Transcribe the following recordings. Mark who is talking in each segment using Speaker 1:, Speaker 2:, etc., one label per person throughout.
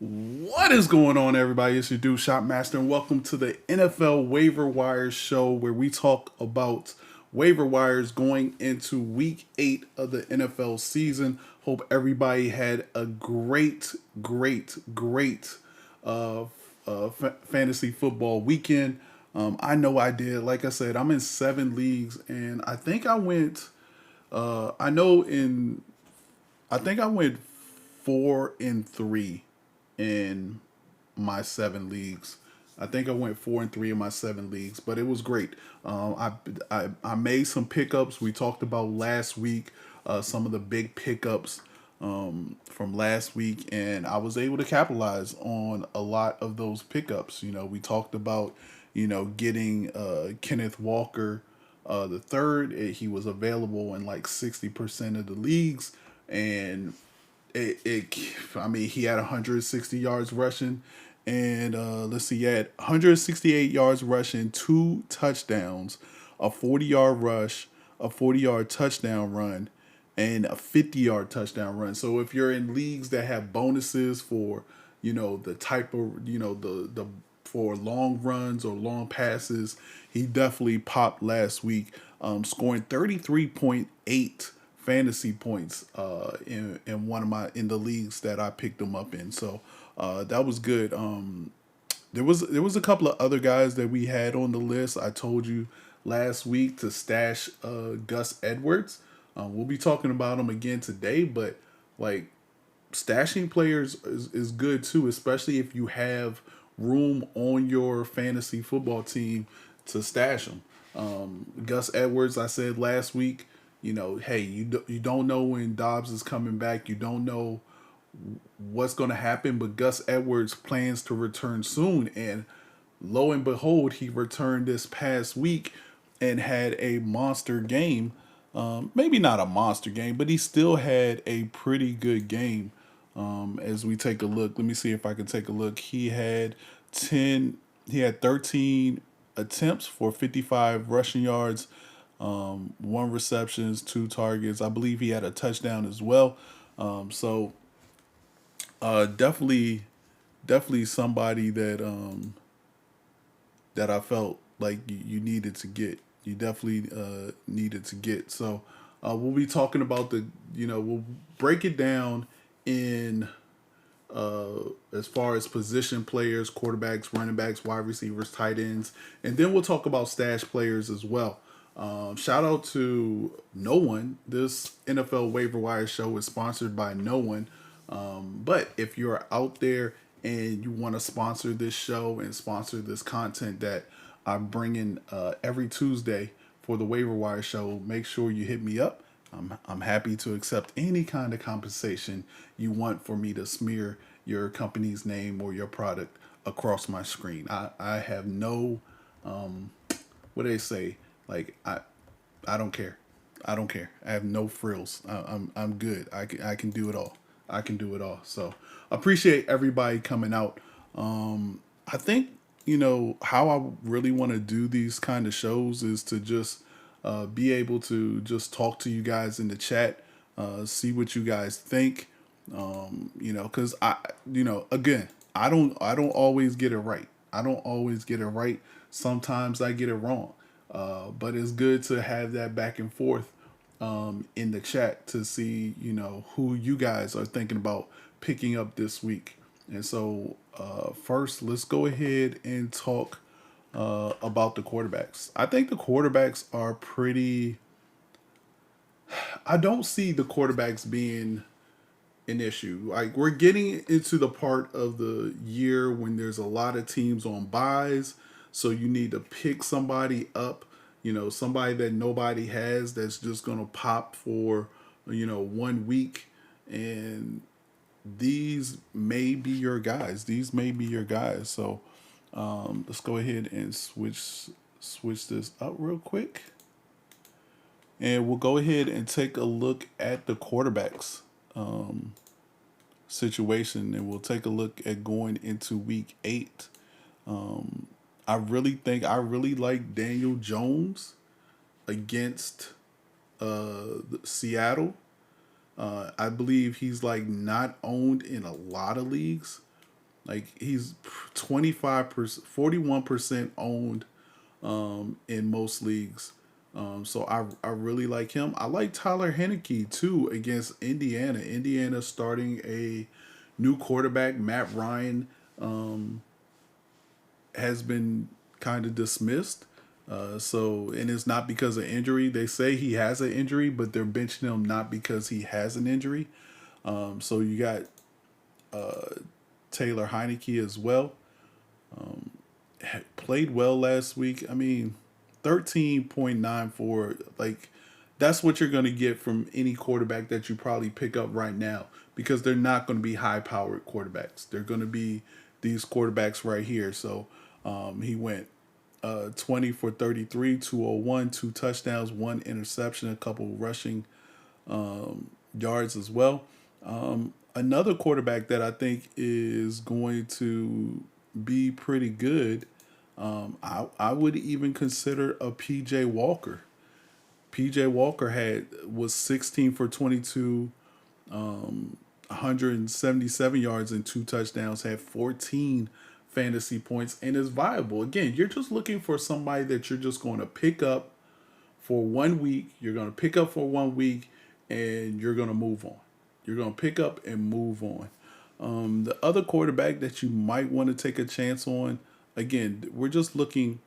Speaker 1: What is going on, everybody? It's your dude, Shopmaster, and welcome to the NFL Waiver Wire show where we talk about waiver wires going into week 8 of the NFL season. Hope everybody had a great uh, fantasy football weekend. I know I did. Like I said, I'm in 7 leagues, and I think I went. I know in I think I went 4-3 in my 7 leagues. I think I went 4-3 in my 7 leagues, but it was great. I made some pickups. We talked about last week some of the big pickups from last week, and I was able to capitalize on a lot of those pickups. We talked about getting Kenneth Walker the third. He was available in like 60% of the leagues, and I mean, he had 160 yards rushing, and let's see, he had 168 yards rushing, 2 touchdowns, a 40-yard rush, a 40-yard touchdown run, and a 50-yard touchdown run. So if you're in leagues that have bonuses for, the type of, the for long runs or long passes, he definitely popped last week, scoring 33.8 fantasy points in one of in the leagues that I picked him up in. So that was good. There was a couple of other guys that we had on the list. I told you last week to stash Gus Edwards. We'll be talking about him again today, but like stashing players is good too, especially if you have room on your fantasy football team to stash them. Gus Edwards, I said last week, hey, you don't know when Dobbs is coming back. You don't know what's going to happen, but Gus Edwards plans to return soon. And lo and behold, he returned this past week and had a monster game. Maybe not a monster game, but he still had a pretty good game. As we take a look, let me see if I can take a look. He had 13 attempts for 55 rushing yards, 1 receptions, 2 targets. I believe he had a touchdown as well. Definitely somebody that I felt like you needed to get. You definitely needed to get. So we'll be talking about we'll break it down in as far as position players, quarterbacks, running backs, wide receivers, tight ends, and then we'll talk about stash players as well. Shout out to No One. This NFL Waiver Wire show is sponsored by No One. But if you're out there and you want to sponsor this show and sponsor this content that I'm bringing every Tuesday for the Waiver Wire show, make sure you hit me up. I'm happy to accept any kind of compensation you want for me to smear your company's name or your product across my screen. I have no, what do they say? Like, I don't care. I don't care. I have no frills. I'm good. I can do it all. I can do it all. So appreciate everybody coming out. I think how I really want to do these kind of shows is to just be able to just talk to you guys in the chat, see what you guys think. Because again, I don't always get it right. I don't always get it right. Sometimes I get it wrong. But it's good to have that back and forth in the chat to see, who you guys are thinking about picking up this week. And so, first, let's go ahead and talk about the quarterbacks. I think the quarterbacks are pretty. I don't see the quarterbacks being an issue. Like, we're getting into the part of the year when there's a lot of teams on buys, so you need to pick somebody up, somebody that nobody has that's just gonna pop for, one week, and these may be your guys. These may be your guys. So let's go ahead and switch this up real quick, and we'll go ahead and take a look at the quarterbacks situation, and we'll take a look at going into week 8. I really like Daniel Jones against Seattle. I believe he's like not owned in a lot of leagues, Like he's 25%, 41% owned in most leagues. So I really like him. I like Tyler Heineke too against Indiana. Indiana starting a new quarterback, Matt Ryan, has been kind of dismissed. And it's not because of injury. They say he has an injury, but they're benching him not because he has an injury. So you got Taylor Heineke as well. Played well last week. I mean, 13.94. Like, that's what you're going to get from any quarterback that you probably pick up right now because they're not going to be high powered quarterbacks. They're going to be these quarterbacks right here. So he went 20 for 33, 201, two touchdowns, one interception, a couple rushing yards as well. Another quarterback that I think is going to be pretty good, I would even consider a PJ Walker. PJ Walker was 16 for 22, 177 yards and two touchdowns, had 14 fantasy points, and is viable. Again, you're just looking for somebody that you're just going to pick up for 1 week. You're going to pick up for 1 week, and you're going to move on. You're going to pick up and move on. The other quarterback that you might want to take a chance on, again, we're just looking.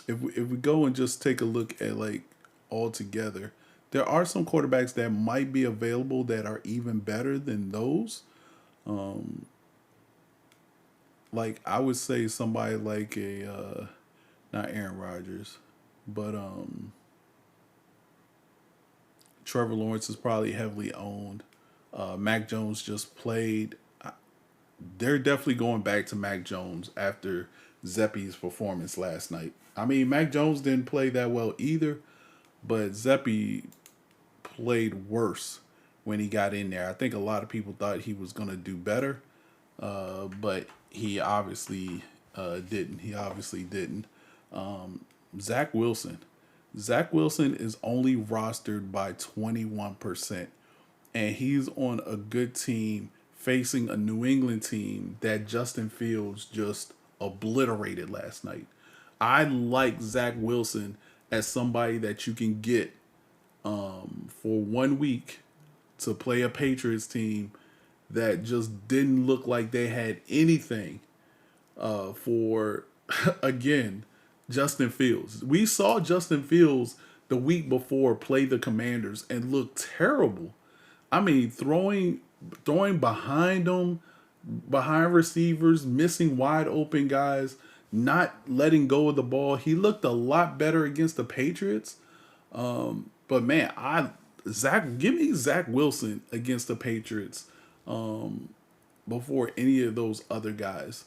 Speaker 1: If we go and just take a look at like all together, there are some quarterbacks that might be available that are even better than those. Like I would say somebody like a not Aaron Rodgers, but Trevor Lawrence is probably heavily owned. Mac Jones just played. They're definitely going back to Mac Jones after Zeppi's performance last night. I mean, Mac Jones didn't play that well either, but Zeppi played worse when he got in there. I think a lot of people thought he was going to do better, but he obviously didn't. He obviously didn't. Zach Wilson. Zach Wilson is only rostered by 21%, and he's on a good team facing a New England team that Justin Fields just obliterated last night. I like Zach Wilson as somebody that you can get for 1 week to play a Patriots team that just didn't look like they had anything for, again, Justin Fields. We saw Justin Fields the week before play the Commanders and look terrible. I mean, throwing behind them, behind receivers, missing wide open guys, not letting go of the ball. He looked a lot better against the Patriots. But man, give me Zach Wilson against the Patriots before any of those other guys.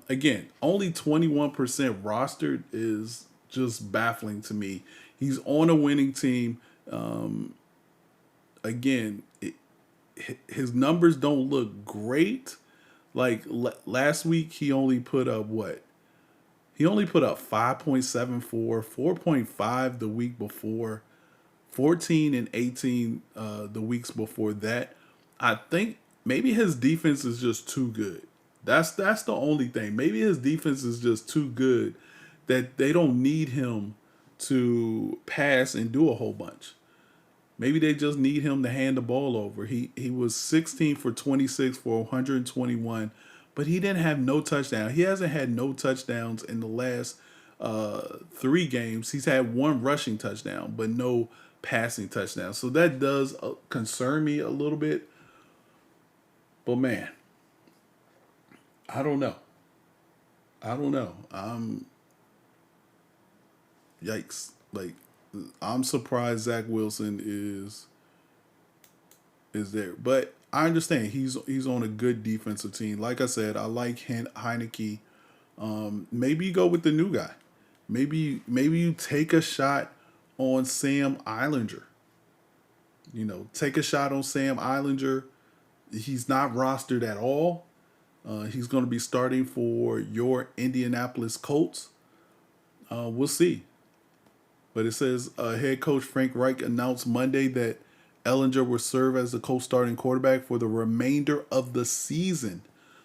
Speaker 1: Again, only 21% rostered is just baffling to me. He's on a winning team. Again, his numbers don't look great. Like last week, he only put up what? He only put up 5.74, 4.5 the week before, 14 and 18 the weeks before that. I think maybe his defense is just too good. That's the only thing. Maybe his defense is just too good that they don't need him to pass and do a whole bunch. Maybe they just need him to hand the ball over. He was 16 for 26 for 121, but he didn't have no touchdown. He hasn't had no touchdowns in the last 3 games. He's had one rushing touchdown, but no passing touchdown. So that does concern me a little bit. But man, I don't know. Yikes. Like, I'm surprised Zach Wilson is there, but I understand he's on a good defensive team. Like I said, I like Heineke. Maybe you go with the new guy. Maybe you take a shot on Sam Eilinger. Take a shot on Sam Eilinger. He's not rostered at all. He's going to be starting for your Indianapolis Colts. We'll see. But it says head coach Frank Reich announced Monday that Ellinger will serve as the co-starting quarterback for the remainder of the season.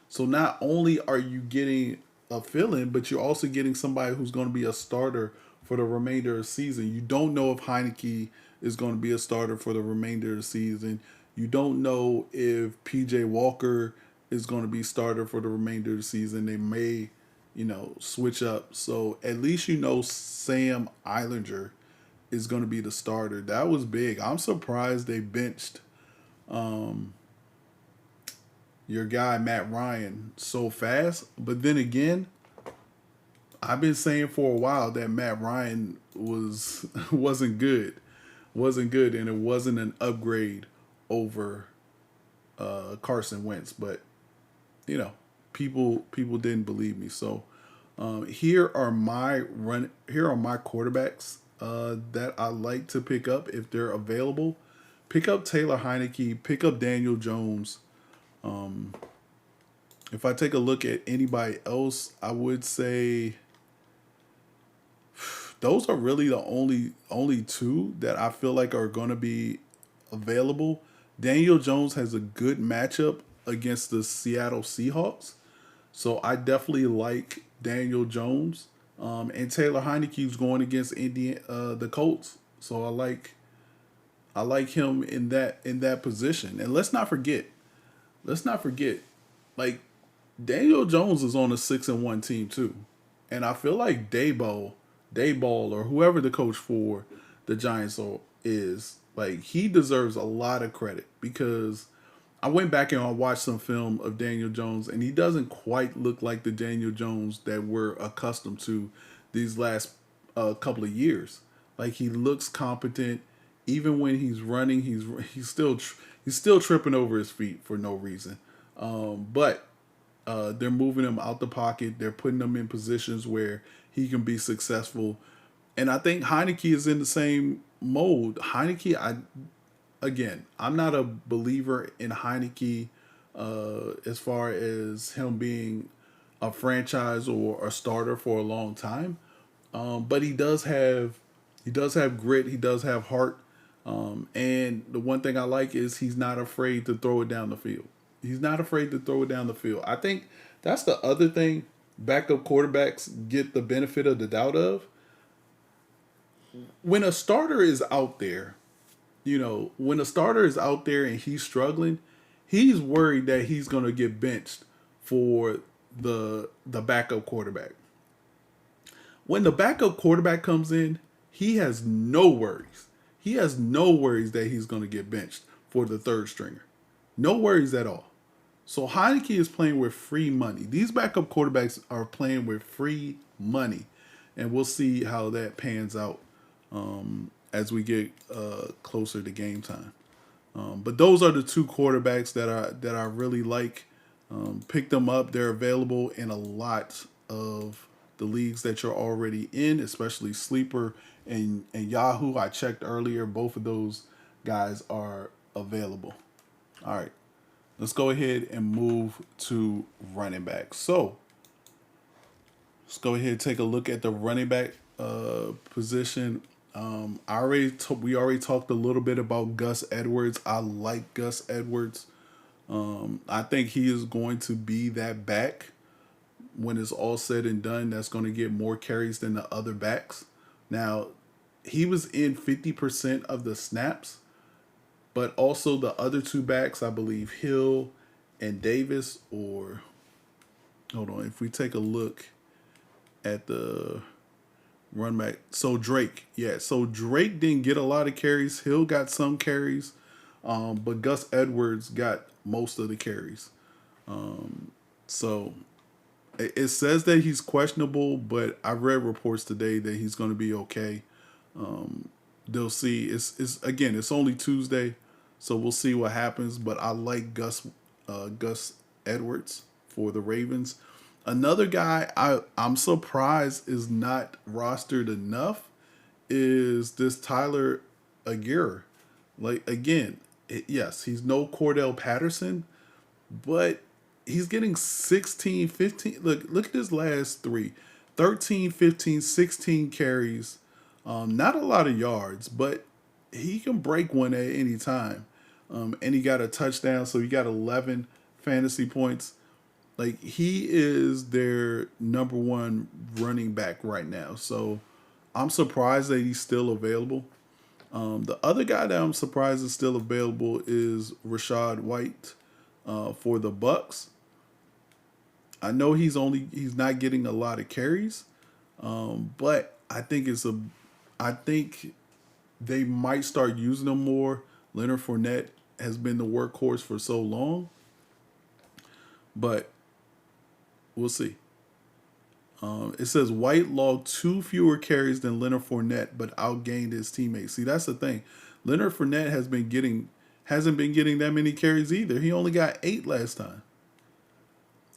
Speaker 1: So not only are you getting a fill-in, but you're also getting somebody who's going to be a starter for the remainder of the season. You don't know if Heineke is going to be a starter for the remainder of the season. You don't know if PJ Walker is going to be starter for the remainder of the season. They may, switch up. So at least Sam Eilinger is going to be the starter. That was big. I'm surprised they benched your guy Matt Ryan so fast. But then again, I've been saying for a while that Matt Ryan wasn't good, and it wasn't an upgrade over Carson Wentz. But you know, people didn't believe me. So here are my quarterbacks that I like to pick up if they're available. Pick up Taylor Heineke. Pick up Daniel Jones. If I take a look at anybody else, I would say those are really the only two that I feel like are going to be available. Daniel Jones has a good matchup against the Seattle Seahawks, so I definitely like Daniel Jones. And Taylor Heineke's going against the Colts, so I like him in that position. And let's not forget, like Daniel Jones is on a 6-1 team too, and I feel like Dayball, or whoever the coach for the Giants is, like he deserves a lot of credit because I went back and I watched some film of Daniel Jones, and he doesn't quite look like the Daniel Jones that we're accustomed to these last couple of years. Like he looks competent, even when he's running. He's still tripping over his feet for no reason. But they're moving him out the pocket. They're putting him in positions where he can be successful. And I think Heineke is in the same mode. I'm not a believer in Heineke as far as him being a franchise or a starter for a long time. But he does have grit. He does have heart. And the one thing I like is he's not afraid to throw it down the field. He's not afraid to throw it down the field. I think that's the other thing backup quarterbacks get the benefit of the doubt of. When a starter is out there, when a starter is out there and he's struggling, he's worried that he's going to get benched for the backup quarterback. When the backup quarterback comes in, he has no worries. He has no worries that he's going to get benched for the third stringer. No worries at all. So Heineke is playing with free money. These backup quarterbacks are playing with free money. And we'll see how that pans out as we get closer to game time. But those are the two quarterbacks that I really like. Pick them up. They're available in a lot of the leagues that you're already in, especially Sleeper and Yahoo. I checked earlier. Both of those guys are available. All right. Let's go ahead and move to running back. So let's go ahead and take a look at the running back position. We already talked a little bit about Gus Edwards. I like Gus Edwards. I think he is going to be that back when it's all said and done. That's going to get more carries than the other backs. Now, he was in 50% of the snaps, but also the other two backs, I believe Hill and Davis, or hold on, if we take a look at the run back. So Drake didn't get a lot of carries. Hill got some carries, but Gus Edwards got most of the carries. So it says that he's questionable, but I read reports today that he's going to be okay. They'll see. It's only Tuesday, so we'll see what happens. But I like Gus Edwards for the Ravens. Another guy I'm surprised is not rostered enough is this Tyler Aguirre. Like again, yes, he's no Cordell Patterson, but he's getting 16, 15. Look at his last three. 13, 15, 16 carries. Not a lot of yards, but he can break one at any time. And he got a touchdown, so he got 11 fantasy points. Like he is their number one running back right now. So I'm surprised that he's still available. The other guy that I'm surprised is still available is Rashad White for the Bucks. I know he's not getting a lot of carries, but I think they might start using him more. Leonard Fournette has been the workhorse for so long, but we'll see. It says White logged two fewer carries than Leonard Fournette, but outgained his teammates. See, that's the thing. Leonard Fournette hasn't been getting that many carries either. He only got 8 last time.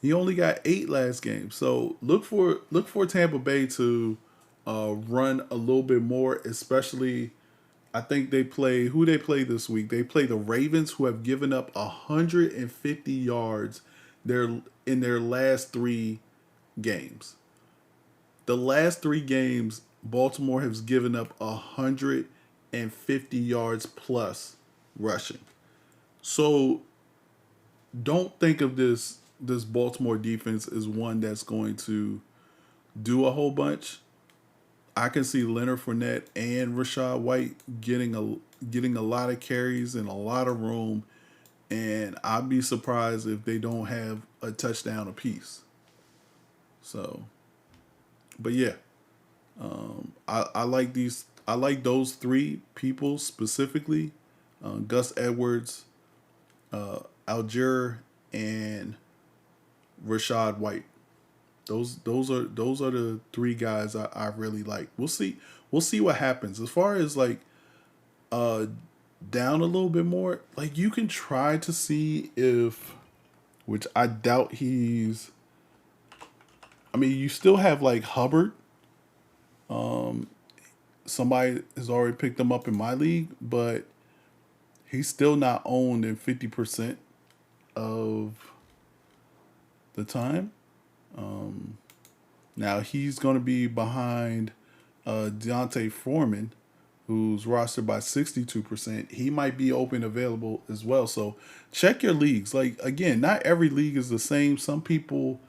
Speaker 1: He only got 8 last game. So look for Tampa Bay to run a little bit more, especially. I think they play this week. They play the Ravens, who have given up 150 yards in their last 3 games. The last 3 games, Baltimore has given up 150 yards plus rushing. So don't think of this Baltimore defense as one that's going to do a whole bunch. I can see Leonard Fournette and Rashad White getting a lot of carries and a lot of room, and I'd be surprised if they don't have a touchdown apiece. So, but yeah, I like these. I like those 3 people specifically: Gus Edwards, Algier, and Rashad White. Those are the 3 guys I really like. We'll see what happens as far as like uh down a little bit more. Like you can try to see if, which I doubt he's. I mean, you still have like Hubbard. Somebody has already picked him up in my league, but he's still not owned in 50% of the time. Now he's going to be behind Deontay Foreman, who's rostered by 62%. He might be open available as well. So check your leagues. Like again, not every league is the same. Some people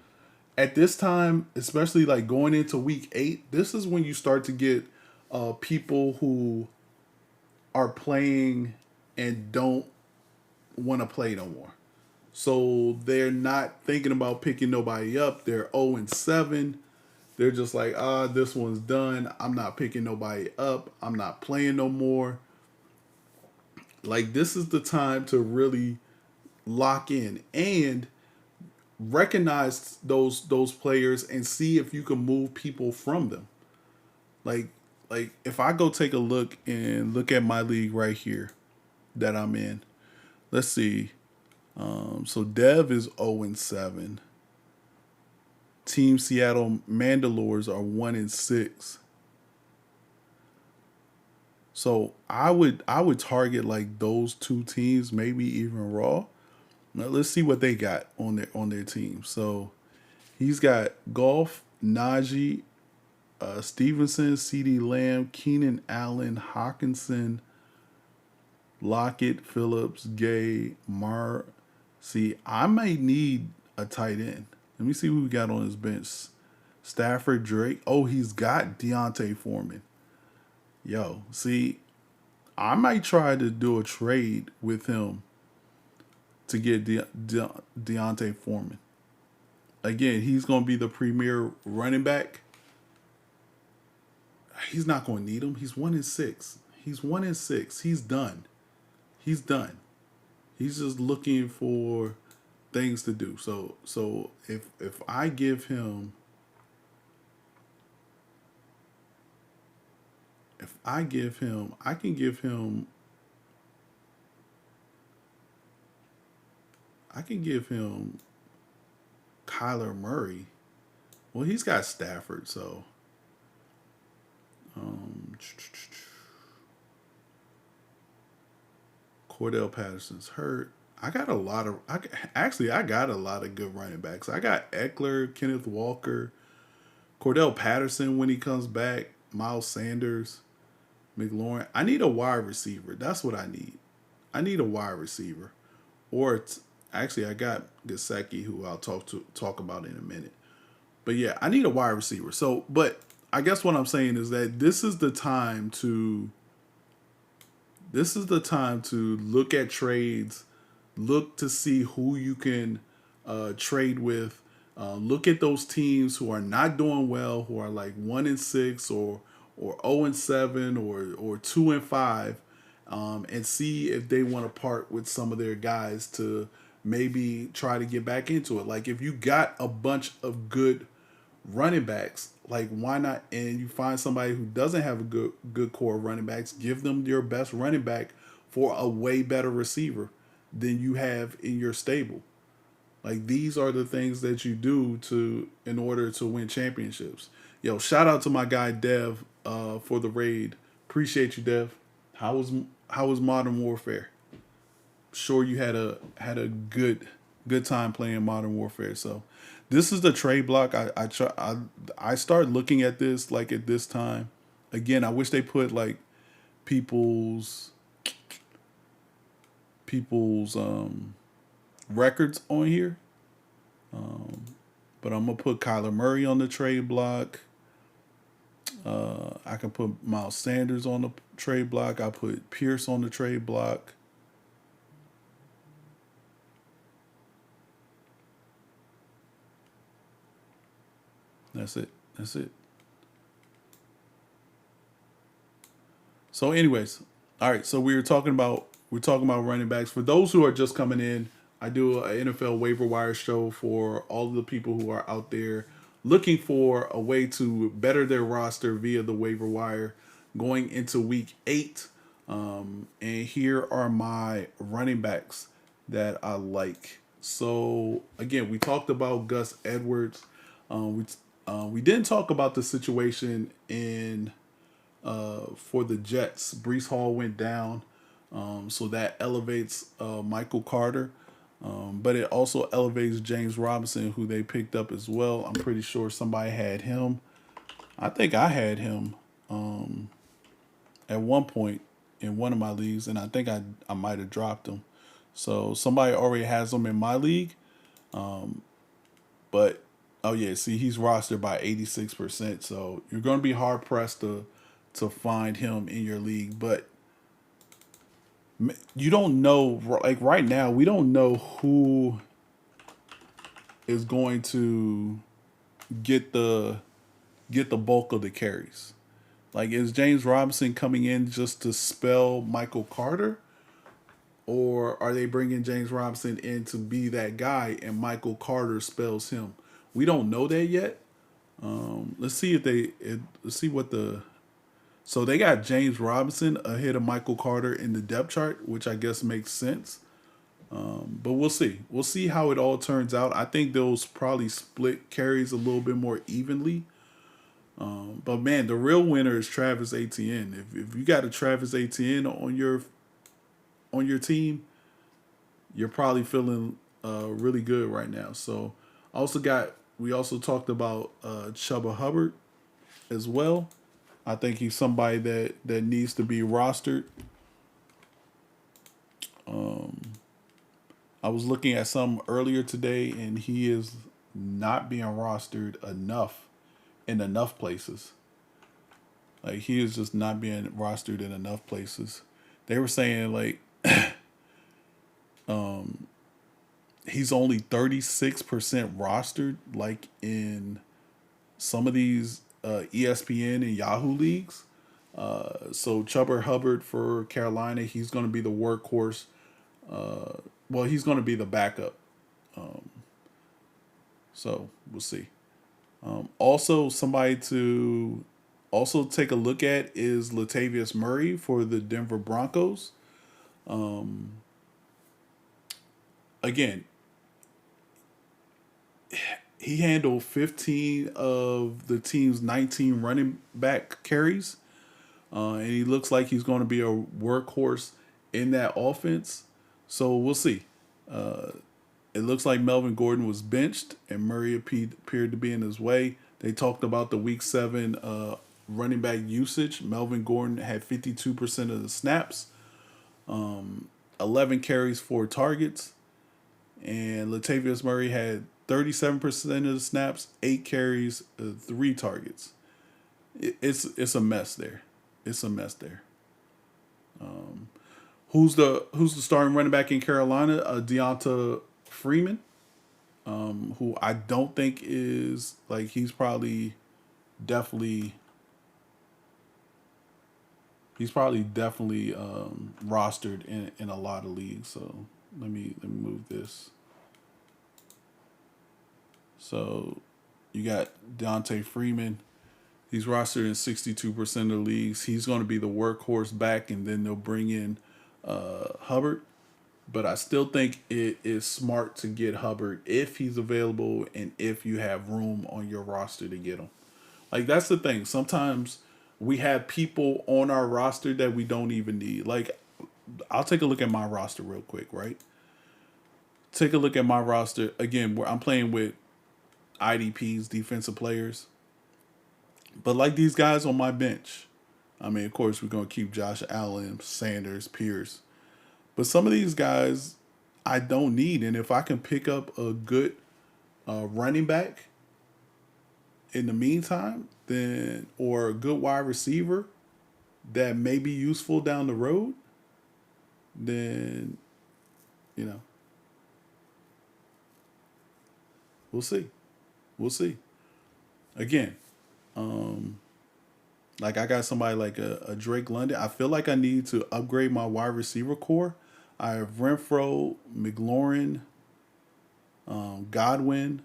Speaker 1: at this time, especially like going into week 8, this is when you start to get people who are playing and don't want to play no more. So they're not thinking about picking nobody up. They're 0-7. They're just like, this one's done. I'm not picking nobody up. I'm not playing no more. Like this is the time to really lock in and recognize those players and see if you can move people from them. Like if I go take a look and look at my league right here that I'm in. Let's see. So Dev is 0-7. Team Seattle Mandalores are 1-6. So I would target like those 2 teams, maybe even Raw. Now let's see what they got on their team. So he's got Golf, Najee, Stevenson, C.D. Lamb, Keenan Allen, Hawkinson, Lockett, Phillips, Gay, Mar. See, I might need a tight end. Let me see who we got on his bench. Stafford, Drake. Oh, he's got Deontay Foreman. Yo, see, I might try to do a trade with him to get Deontay Foreman. Again, he's going to be the premier running back. He's not going to need him. He's 1-6. He's 1-6. He's done. He's done. He's just looking for things to do. So if I give him I can give him Kyler Murray. Well, he's got Stafford, so um, Cordell Patterson's hurt. I got a lot of. I got a lot of good running backs. I got Eckler, Kenneth Walker, Cordell Patterson when he comes back, Miles Sanders, McLaurin. I need a wide receiver. That's what I need. I need a wide receiver, or Actually, I got Gasecki, who I'll talk about in a minute. But yeah, I need a wide receiver. So, but I guess what I'm saying is that this is the time to look at trades, look to see who you can trade with. Look at those teams who are not doing well, who are like 1-6 or 0-7 or 2-5, and see if they want to part with some of their guys to maybe try to get back into it. Like if you got a bunch of good running backs, like why not? And you find somebody who doesn't have a good core of running backs, give them your best running back for a way better receiver than you have in your stable. Like these are the things that you do to in order to win championships. Yo, shout out to my guy Dev for the raid. Appreciate you, Dev. How was Modern Warfare? Sure, you had a good time playing Modern Warfare. So this is the trade block. I start looking at this like at this time. Again, I wish they put like people's people's records on here. But I'm gonna put Kyler Murray on the trade block. I can put Miles Sanders on the trade block. I put Pierce on the trade block. That's it. That's it. So, anyways, all right. So we're talking about running backs. For those who are just coming in, I do an NFL waiver wire show for all of the people who are out there looking for a way to better their roster via the waiver wire going into week 8. And here are my running backs that I like. So again, we talked about Gus Edwards. We didn't talk about the situation in for the Jets. Brees Hall went down, so that elevates Michael Carter. But it also elevates James Robinson, who they picked up as well. I'm pretty sure somebody had him. I think I had him at one point in one of my leagues, and I think I might have dropped him. So somebody already has him in my league. But oh yeah, see he's rostered by 86%. So you're going to be hard pressed to find him in your league. But you don't know, like right now we don't know who is going to get the bulk of the carries. Like is James Robinson coming in just to spell Michael Carter, or are they bringing James Robinson in to be that guy and Michael Carter spells him? We don't know that yet. Let's see let's see what the so they got James Robinson ahead of Michael Carter in the depth chart, which I guess makes sense. But we'll see. We'll see how it all turns out. I think those probably split carries a little bit more evenly. But man, the real winner is Travis Etienne. If you got a Travis Etienne on your team, you're probably feeling really good right now. So we also talked about Chuba Hubbard as well. I think he's somebody that needs to be rostered. I was looking at some earlier today, and he is not being rostered enough in enough places. Like he is just not being rostered in enough places. They were saying like he's only 36% rostered, like in some of these ESPN and Yahoo leagues. So Chuba Hubbard for Carolina, he's going to be the workhorse. Well, he's going to be the backup. So we'll see. Also, somebody to also take a look at is Latavius Murray for the Denver Broncos. Again, he handled 15 of the team's 19 running back carries. And he looks like he's going to be a workhorse in that offense. So we'll see. It looks like Melvin Gordon was benched and Murray appeared to be in his way. They talked about the week 7 running back usage. Melvin Gordon had 52% of the snaps, 11 carries, 4 targets. and Latavius Murray had 37% of the snaps, 8 carries, 3 targets. It's a mess there. It's a mess there. Who's the starting running back in Carolina? Deonta Freeman, who I don't think is like definitely he's probably definitely rostered in a lot of leagues. So let me move this. So you got Deontay Freeman. He's rostered in 62% of the leagues. He's going to be the workhorse back, and then they'll bring in Hubbard. But I still think it is smart to get Hubbard if he's available and if you have room on your roster to get him. Like, that's the thing. Sometimes we have people on our roster that we don't even need. Like, I'll take a look at my roster real quick, right? Take a look at my roster. Again, where I'm playing with IDPs, defensive players. But like these guys on my bench, I mean, of course, we're going to keep Josh Allen, Sanders, Pierce. But some of these guys I don't need. And if I can pick up a good running back in the meantime, then or a good wide receiver that may be useful down the road, then, you know, we'll see. We'll see. Again, like I got somebody like a Drake London. I feel like I need to upgrade my wide receiver core. I have Renfro, McLaurin, Godwin,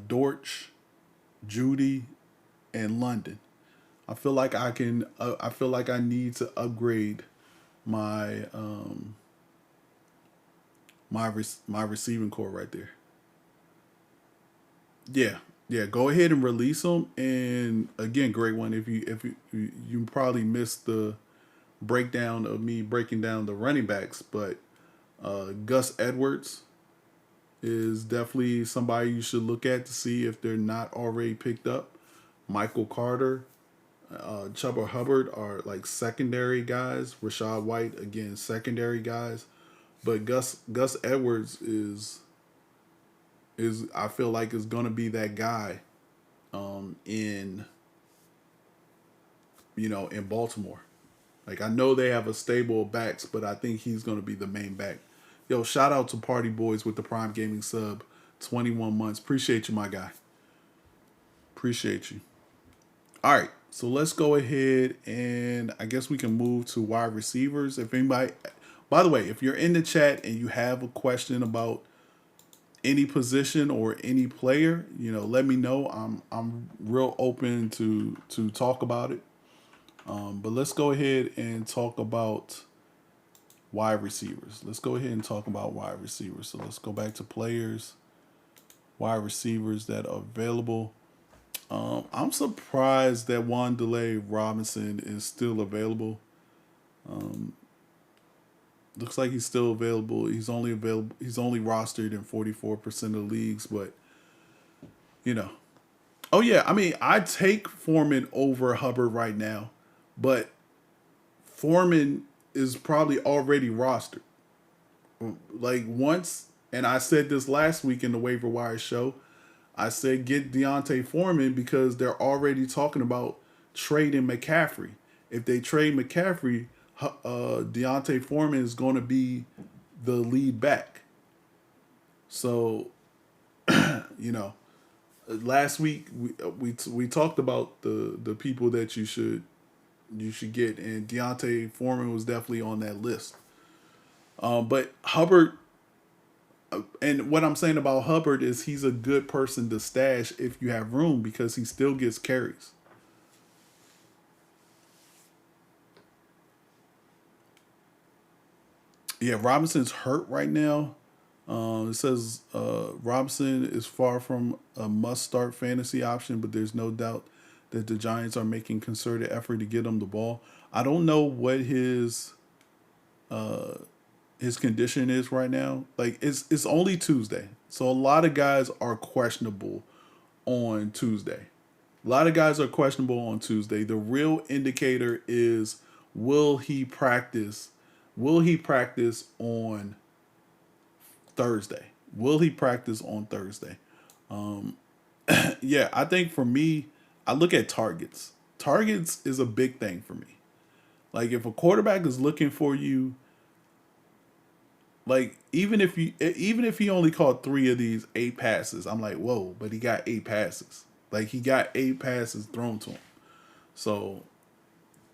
Speaker 1: Dortch, Judy, and London. I feel like I can. I feel like I need to upgrade my my receiving core right there. Yeah, yeah. Go ahead and release them. And again, great one. If you probably missed the breakdown of me breaking down the running backs, but Gus Edwards is definitely somebody you should look at to see if they're not already picked up. Michael Carter, Chuba Hubbard are like secondary guys. Rashad White again secondary guys, but Gus Edwards is I feel like is gonna be that guy in in Baltimore. Like I know they have a stable of backs, but I think he's gonna be the main back. Yo, shout out to Party Boys with the Prime Gaming sub, 21 months. Appreciate you, my guy. Appreciate you. All right, so let's go ahead and I guess we can move to wide receivers. If anybody, by the way, if you're in the chat and you have a question about any position or any player, let me know. I'm real open to talk about it. But let's go ahead and talk about wide receivers. Let's go ahead and talk about wide receivers. So let's go back to players, wide receivers that are available. I'm surprised that Wan'Dale Robinson is still available. Looks like he's still available. He's only available. He's only rostered in 44% of leagues, but you know. Oh yeah, I mean, I take Foreman over Hubbard right now, but Foreman is probably already rostered. Like once, and I said this last week in the Waiver Wire show. I said get Deontay Foreman because they're already talking about trading McCaffrey. If they trade McCaffrey, Deontay Foreman is going to be the lead back. So, last week we talked about the people that you should get, and Deontay Foreman was definitely on that list. But Hubbard, and what I'm saying about Hubbard is he's a good person to stash if you have room because he still gets carries. Yeah, Robinson's hurt right now. It says Robinson is far from a must-start fantasy option, but there's no doubt that the Giants are making concerted effort to get him the ball. I don't know what his condition is right now. Like it's only Tuesday, so a lot of guys are questionable on Tuesday. A lot of guys are questionable on Tuesday. The real indicator is will he practice Will he practice on Thursday? Will he practice on Thursday? Yeah, I think for me, I look at targets. Targets is a big thing for me. Like if a quarterback is looking for you, like even if he only caught 3 of these 8 passes, I'm like, whoa, but he got 8 passes. Like he got 8 passes thrown to him. So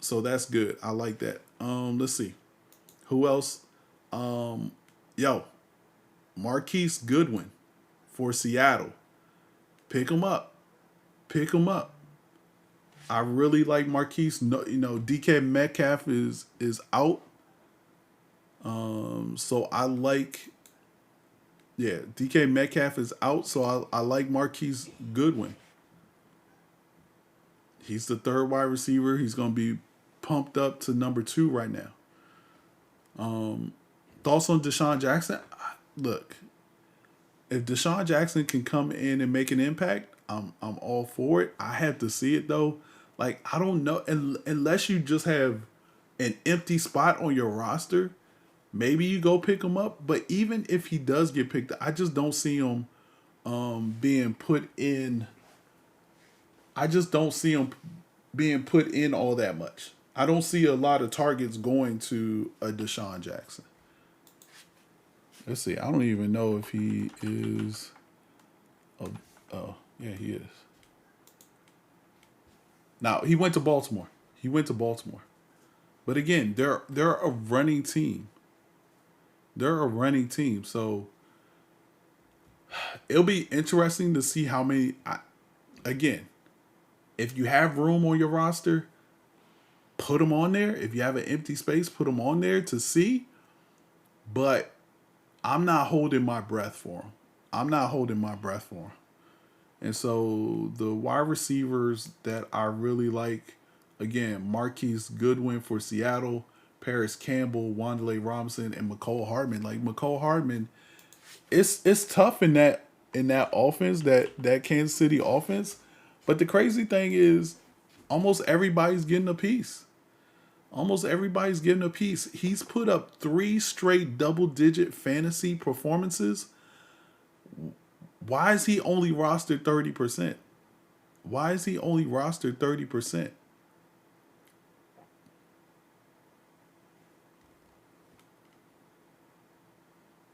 Speaker 1: that's good. I like that. Let's see. Who else? Um yo, Marquise Goodwin for Seattle. Pick him up. Pick him up. I really like Marquise. No, DK Metcalf is out. So I like, yeah, DK Metcalf is out. So I like Marquise Goodwin. He's the third wide receiver. He's going to be pumped up to number 2 right now. Thoughts on Deshaun Jackson? Look, if Deshaun Jackson can come in and make an impact, I'm all for it. I have to see it though. Like I don't know, unless you just have an empty spot on your roster, maybe you go pick him up. But even if he does get picked up, I just don't see him being put in. I just don't see him being put in all that much. I don't see a lot of targets going to a Deshaun Jackson. Let's see. I don't even know if he is. Oh, yeah, he is. Now he went to Baltimore. He went to Baltimore. But again, they're a running team. They're a running team. So it'll be interesting to see how many. Again, if you have room on your roster, put them on there. If you have an empty space, put them on there to see. But I'm not holding my breath for him. I'm not holding my breath for him. And so the wide receivers that I really like, again, Marquise Goodwin for Seattle, Paris Campbell, Wanderlei Robinson, and McCole Hardman. Like McCole Hardman, it's tough in that offense, that Kansas City offense. But the crazy thing is, almost everybody's getting a piece. Almost everybody's getting a piece. He's put up 3 straight double-digit fantasy performances. Why is he only rostered 30%? Why is he only rostered 30%?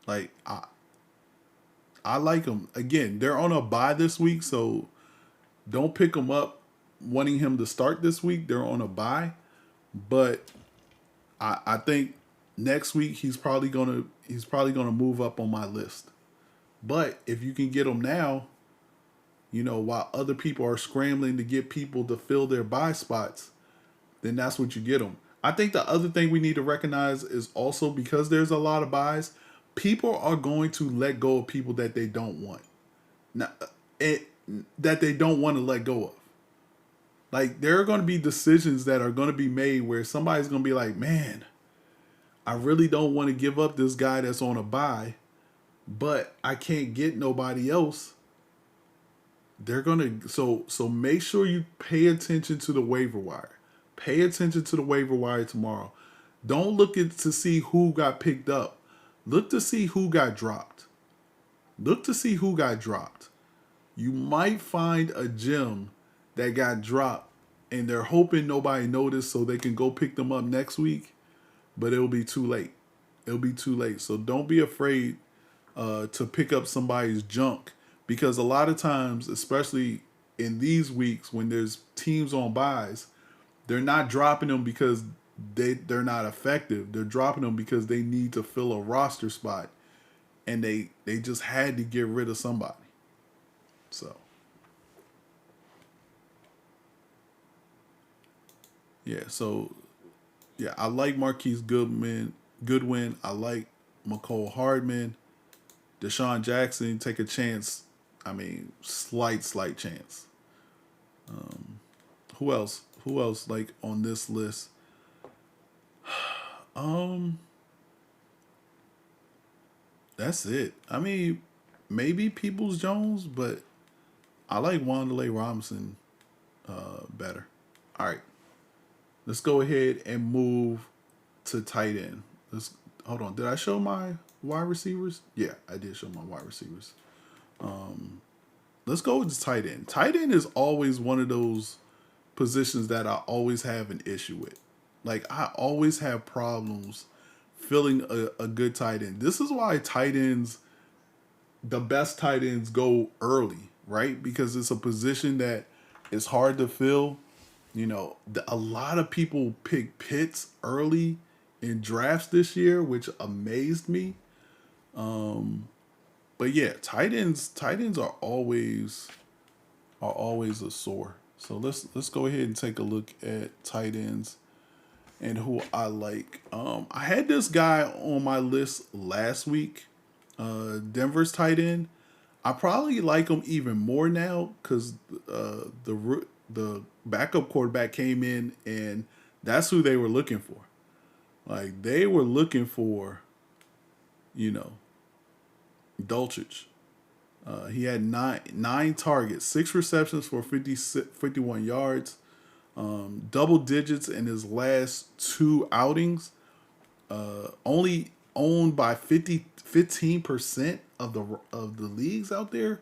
Speaker 1: Like I like him. Again, they're on a bye this week, so don't pick him up wanting him to start this week. They're on a bye. But I think next week he's probably gonna move up on my list. But if you can get him now, while other people are scrambling to get people to fill their buy spots, then that's what you get them. I think the other thing we need to recognize is also because there's a lot of buys, people are going to let go of people that they don't want. Now, that they don't want to let go of. Like there are going to be decisions that are going to be made where somebody's going to be like, man, I really don't want to give up this guy that's on a buy, but I can't get nobody else. They're going to, so make sure you pay attention to the waiver wire. Pay attention to the waiver wire tomorrow. Don't look at to see who got picked up. Look to see who got dropped. Look to see who got dropped. You might find a gem that got dropped and they're hoping nobody noticed so they can go pick them up next week, but it'll be too late. It'll be too late. So don't be afraid to pick up somebody's junk, because a lot of times, especially in these weeks when there's teams on buys, they're not dropping them because they're not effective. They're dropping them because they need to fill a roster spot, and they just had to get rid of somebody. So yeah, I like Marquise Goodwin. I like McCole Hardman. Deshaun Jackson, take a chance. I mean, slight chance. Who else? Who else like on this list? That's it. I mean, maybe Peoples Jones, but I like Wanderlei Robinson better. All right, let's go ahead and move to tight end. let's hold on. Did I show my wide receivers? Yeah, I did show my wide receivers. Let's go with the tight end. Tight end is always one of those positions that I always have an issue with. Like I always have problems filling a good tight end. This is why tight ends, the best tight ends go early, right? Because it's a position that is hard to fill. A lot of people pick Pitts early in drafts this year, which amazed me. But yeah, tight ends are always a sore. So let's go ahead and take a look at tight ends and who I like. I had this guy on my list last week, Denver's tight end. I probably like him even more now because the backup quarterback came in and that's who they were looking for. Like they were looking for, you know, Dulcich. He had nine targets, 6 receptions for 51 yards, double digits in his last two outings. Only owned by 15% of the leagues out there.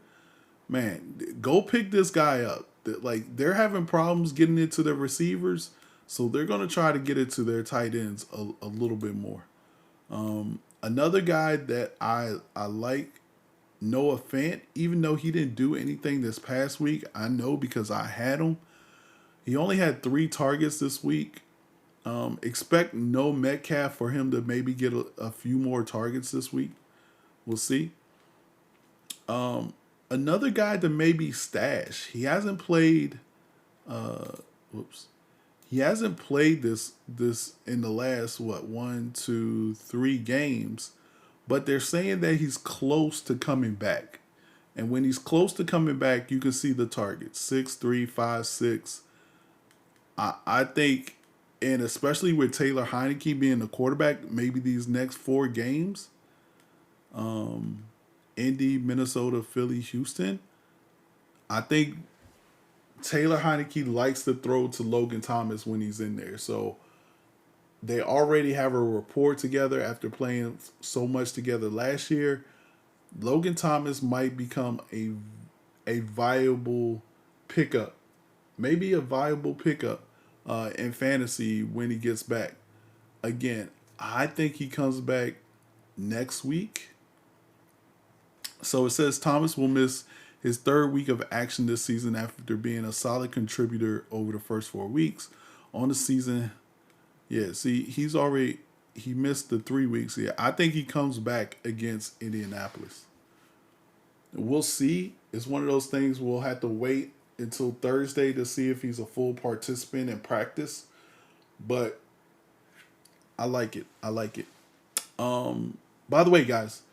Speaker 1: Man, go pick this guy up. Like they're having problems getting it to their receivers, so they're gonna try to get it to their tight ends a little bit more. Another guy that I like, Noah Fant, even though he didn't do anything this past week, I know because I had him. He only had 3 targets this week. Expect no Metcalf for him to maybe get a few more targets this week. We'll see. Another guy to maybe stash. He hasn't played. Whoops. He hasn't played this in the last 1, 2, 3 games, but they're saying that he's close to coming back. And when he's close to coming back, you can see the targets 6, 3, 5, 6. I think, and especially with Taylor Heineke being the quarterback, maybe these next 4 games, Indy, Minnesota, Philly, Houston, I think Taylor Heineke likes to throw to Logan Thomas when he's in there. So they already have a rapport together after playing so much together last year. Logan Thomas might become a viable pickup, maybe a viable pickup in fantasy when he gets back. Again, I think he comes back next week. So it says Thomas will miss his 3rd week of action this season after being a solid contributor over the first 4 weeks. On the season, yeah, see, he missed the 3 weeks. Yeah, I think he comes back against Indianapolis. We'll see. It's one of those things we'll have to wait until Thursday to see if he's a full participant in practice. But I like it. I like it. By the way, guys,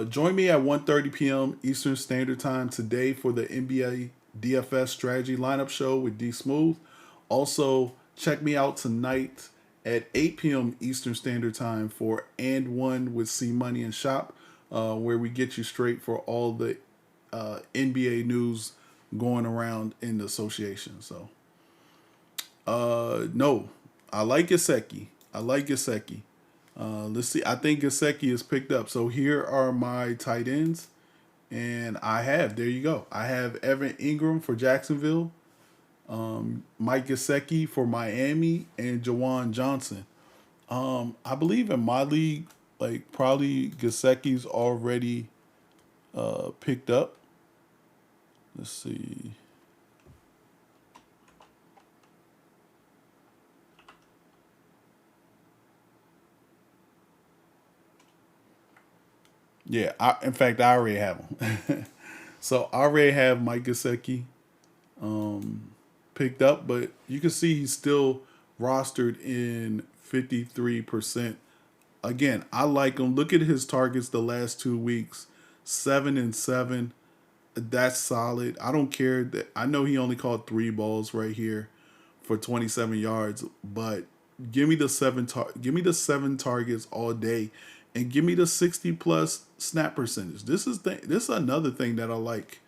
Speaker 1: join me at 1:30 p.m. Eastern Standard Time today for the NBA DFS Strategy Lineup Show with D Smooth. Also, check me out tonight at 8 p.m. Eastern Standard Time for And One with C Money and Shop, where we get you straight for all the NBA news going around in the association. So, no, I like Gesicki. Let's see. I think Gesicki is picked up. So here are my tight ends. And there you go. I have Evan Ingram for Jacksonville, Mike Gesicki for Miami, and Jawan Johnson. I believe in my league, like probably Gesicki's already picked up. Let's see. Yeah, in fact, I already have him. So I already have Mike Gesicki picked up, but you can see he's still rostered in 53%. Again, I like him. Look at his targets the last 2 weeks, 7 and 7. That's solid. I don't care that I know he only caught 3 balls right here for 27 yards, but give me the 7 targets all day, and give me the 60+ snap percentage. This is another thing that I like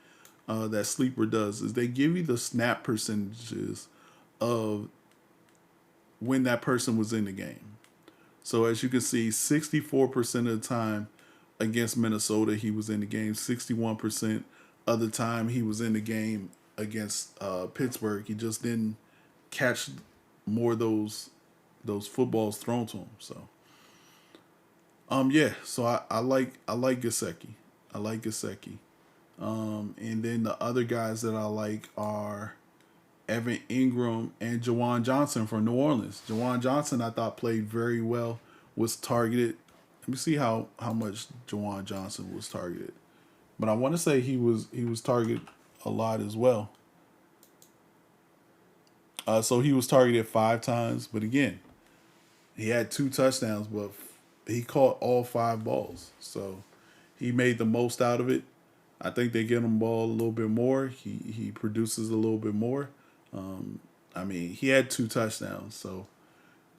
Speaker 1: that Sleeper does is they give you the snap percentages of when that person was in the game. So as you can see, 64% of the time against Minnesota, he was in the game. 61% of the time he was in the game against Pittsburgh. He just didn't catch more of those footballs thrown to him. So yeah, so I like Gesicki. I like Gesicki. And then the other guys that I like are Evan Ingram and Jawan Johnson from New Orleans. Jawan Johnson I thought played very well, was targeted. Let me see how much Jawan Johnson was targeted. But I want to say he was targeted a lot as well. So he was targeted 5 times, but again, he had 2 touchdowns, but he caught all 5 balls. So he made the most out of it. I think they get him the ball a little bit more. He produces a little bit more. I mean, he had 2 touchdowns, so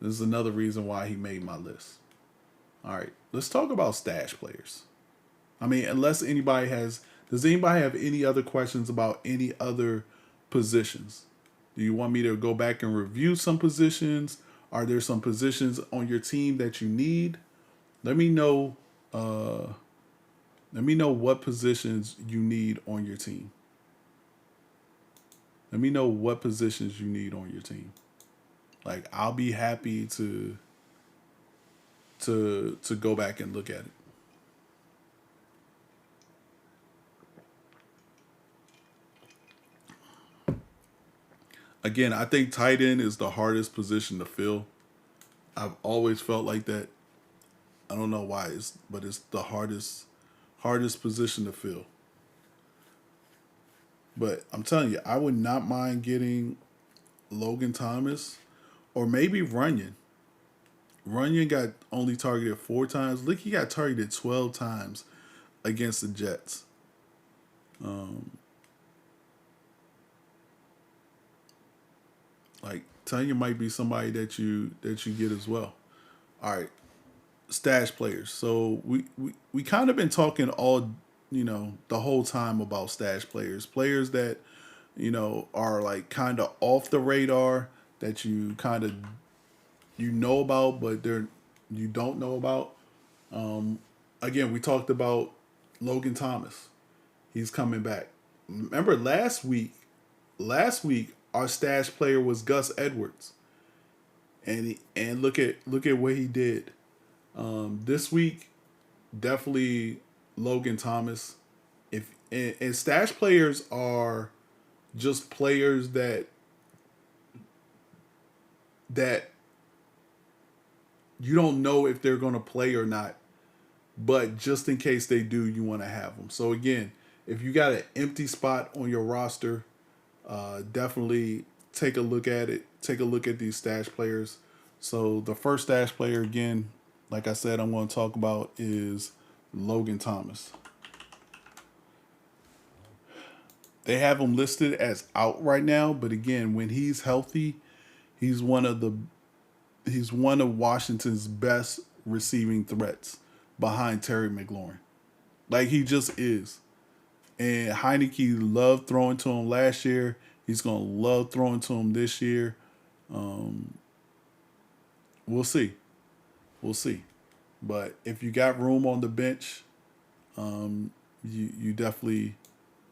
Speaker 1: this is another reason why he made my list. All right, let's talk about stash players. I mean, does anybody have any other questions about any other positions? Do you want me to go back and review some positions? Are there some positions on your team that you need? Let me know. Let me know what positions you need on your team. Let me know what positions you need on your team. Like I'll be happy to go back and look at it. Again, I think tight end is the hardest position to fill. I've always felt like that. I don't know why, but it's the hardest position to fill. But I'm telling you, I would not mind getting Logan Thomas or maybe Runyon. Runyon got only targeted 4 times. Look, he got targeted 12 times against the Jets. Like Tanya might be somebody that you get as well. All right, stash players. So we kind of been talking all the whole time about stash players, players that are like kind of off the radar that you kind of about, but you don't know about. Again, we talked about Logan Thomas. He's coming back. Remember last week? Last week, our stash player was Gus Edwards, and look at what he did. This week, definitely Logan Thomas. If and stash players are just players that you don't know if they're going to play or not, but just in case they do, you want to have them. So again, if you got an empty spot on your roster, definitely take a look at it. Take a look at these stash players. So the first stash player, again, like I said, I'm going to talk about is Logan Thomas. They have him listed as out right now, but again, when he's healthy, he's one of Washington's best receiving threats behind Terry McLaurin. Like he just is. And Heineke loved throwing to him last year. He's gonna love throwing to him this year. We'll see. We'll see. But if you got room on the bench, you definitely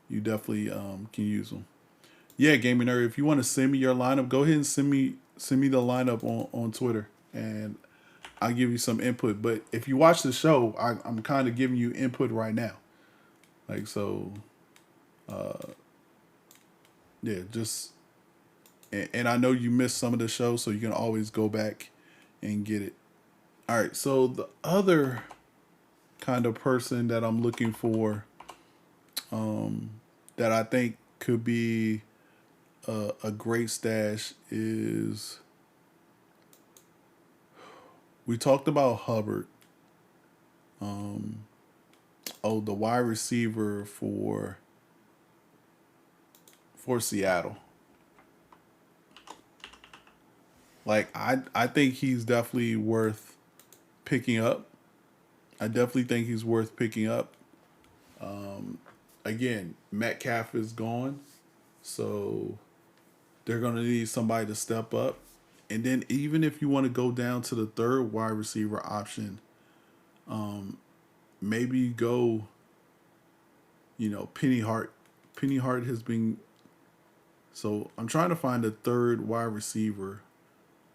Speaker 1: can use them. Yeah, Gaming Nerd. If you want to send me your lineup, go ahead and send me the lineup on Twitter, and I'll give you some input. But if you watch the show, I'm kind of giving you input right now. Like so, yeah. Just and I know you missed some of the show, so you can always go back and get it. All right. So the other kind of person that I'm looking for, that I think could be a great stash is we talked about Hubbard. The wide receiver for Seattle. Like I think he's definitely worth picking up. I definitely think he's worth picking up. Again, Metcalf is gone, so they're gonna need somebody to step up. And then even if you want to go down to the third wide receiver option, maybe go, Penny Hart. Penny Hart has been. So I'm trying to find a third wide receiver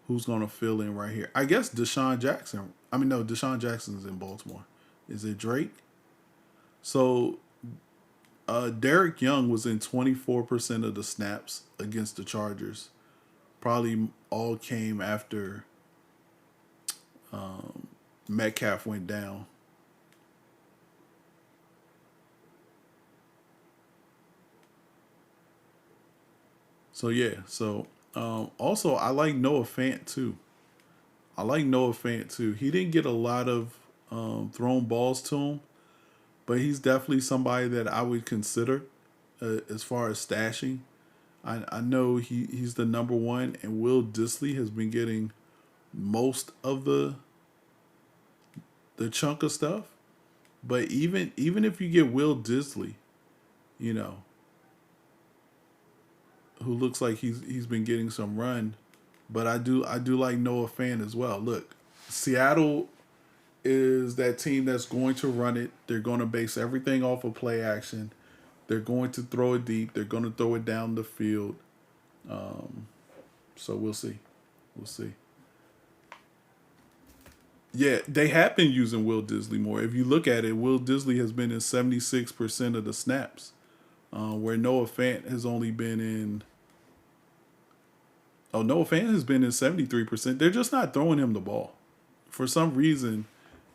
Speaker 1: who's going to fill in right here. I guess Deshaun Jackson. I mean, no, Deshaun Jackson's in Baltimore. Is it Drake? So Derek Young was in 24% of the snaps against the Chargers. Probably all came after Metcalf went down. So yeah. So also I like Noah Fant too. I like Noah Fant too. He didn't get a lot of thrown balls to him, but he's definitely somebody that I would consider as far as stashing. I know he's the number one, and Will Disley has been getting most of the chunk of stuff. But even if you get Will Disley, you know, who looks like he's been getting some run, but I do like Noah Fan as well. Look, Seattle is that team that's going to run it. They're going to base everything off of play action. They're going to throw it deep. They're going to throw it down the field. So we'll see. We'll see. Yeah, they have been using Will Disley more. If you look at it, Will Disley has been in 76% of the snaps, where Noah Fant has only been in. Oh, Noah Fant has been in 73%. They're just not throwing him the ball. For some reason,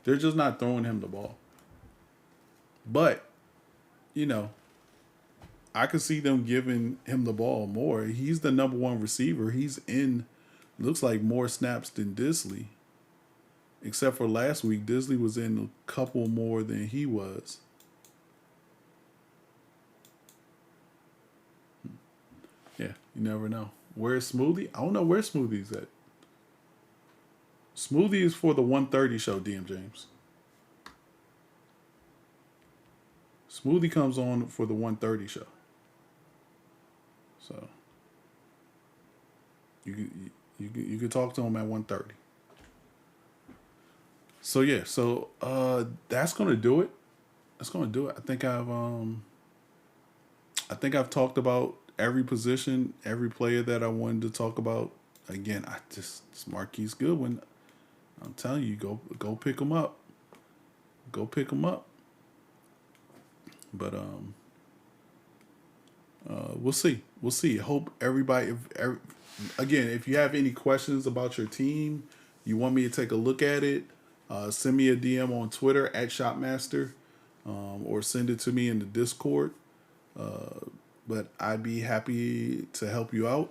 Speaker 1: they're just not throwing him the ball. But, you know, I could see them giving him the ball more. He's the number one receiver. He's in, looks like more snaps than Disley. Except for last week, Disley was in a couple more than he was. Yeah, you never know. Where's Smoothie? I don't know where Smoothie's at. Smoothie is for the 1:30 show, DM James. Smoothie comes on for the 1:30 show. So you can talk to him at 1:30. So yeah, so that's gonna do it. That's gonna do it. I think I've talked about every position, every player that I wanted to talk about. Again, it's Marquise Goodwin. I'm telling you, go pick him up. Go pick him up. But we'll see. We'll see. Hope everybody. Again, if you have any questions about your team, you want me to take a look at it, send me a DM on Twitter at Shopmaster, or send it to me in the Discord. But I'd be happy to help you out.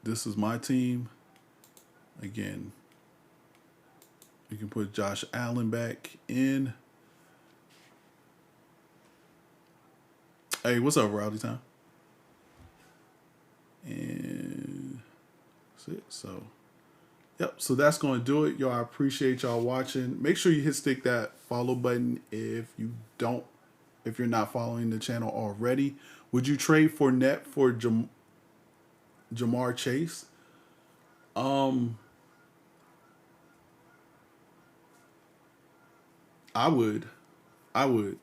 Speaker 1: This is my team. Again, you can put Josh Allen back in. Hey, what's up, Rowdy Time? And that's it. So, yep. So that's going to do it. Y'all, I appreciate y'all watching. Make sure you stick that follow button if you're not following the channel already. Would you trade Fournette for Jamar Chase? I would. I would.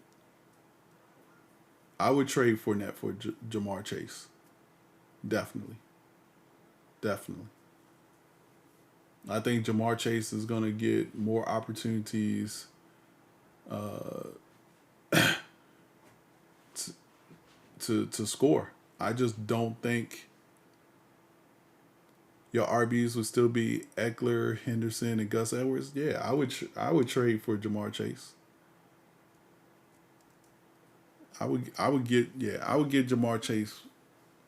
Speaker 1: I would trade Fournette for Jamar Chase. Definitely. Definitely. I think Jamar Chase is going to get more opportunities to score. I just don't think your RBs would still be Eckler, Henderson, and Gus Edwards. Yeah, I would trade for Jamar Chase. I would get Jamar Chase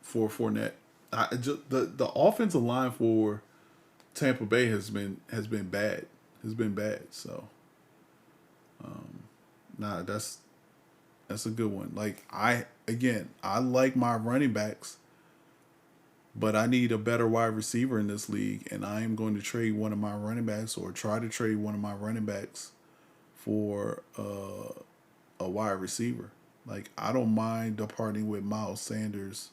Speaker 1: for Fournette. The offensive line for Tampa Bay has been bad. Has been bad. So that's a good one. Like I like my running backs, but I need a better wide receiver in this league, and I am going to trade one of my running backs or try to trade one of my running backs for a wide receiver. Like, I don't mind departing with Miles Sanders,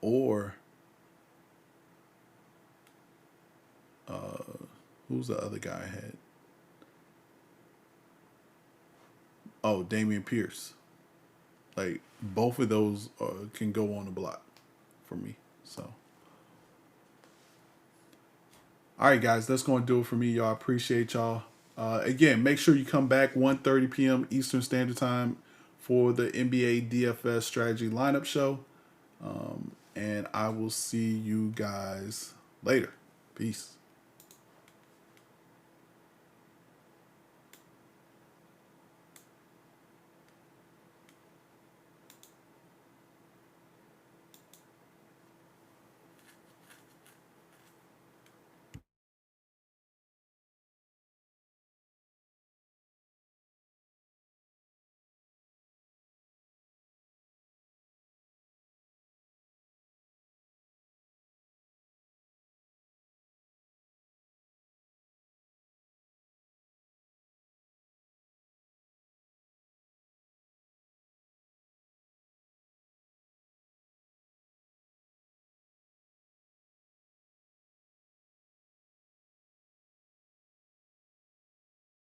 Speaker 1: or who's the other guy I had? Oh, Damian Pierce. Like, both of those can go on the block for me. So, all right, guys, that's going to do it for me, y'all. Appreciate y'all. Again, make sure you come back 1:30 p.m. Eastern Standard Time for the NBA DFS Strategy Lineup Show. And I will see you guys later. Peace.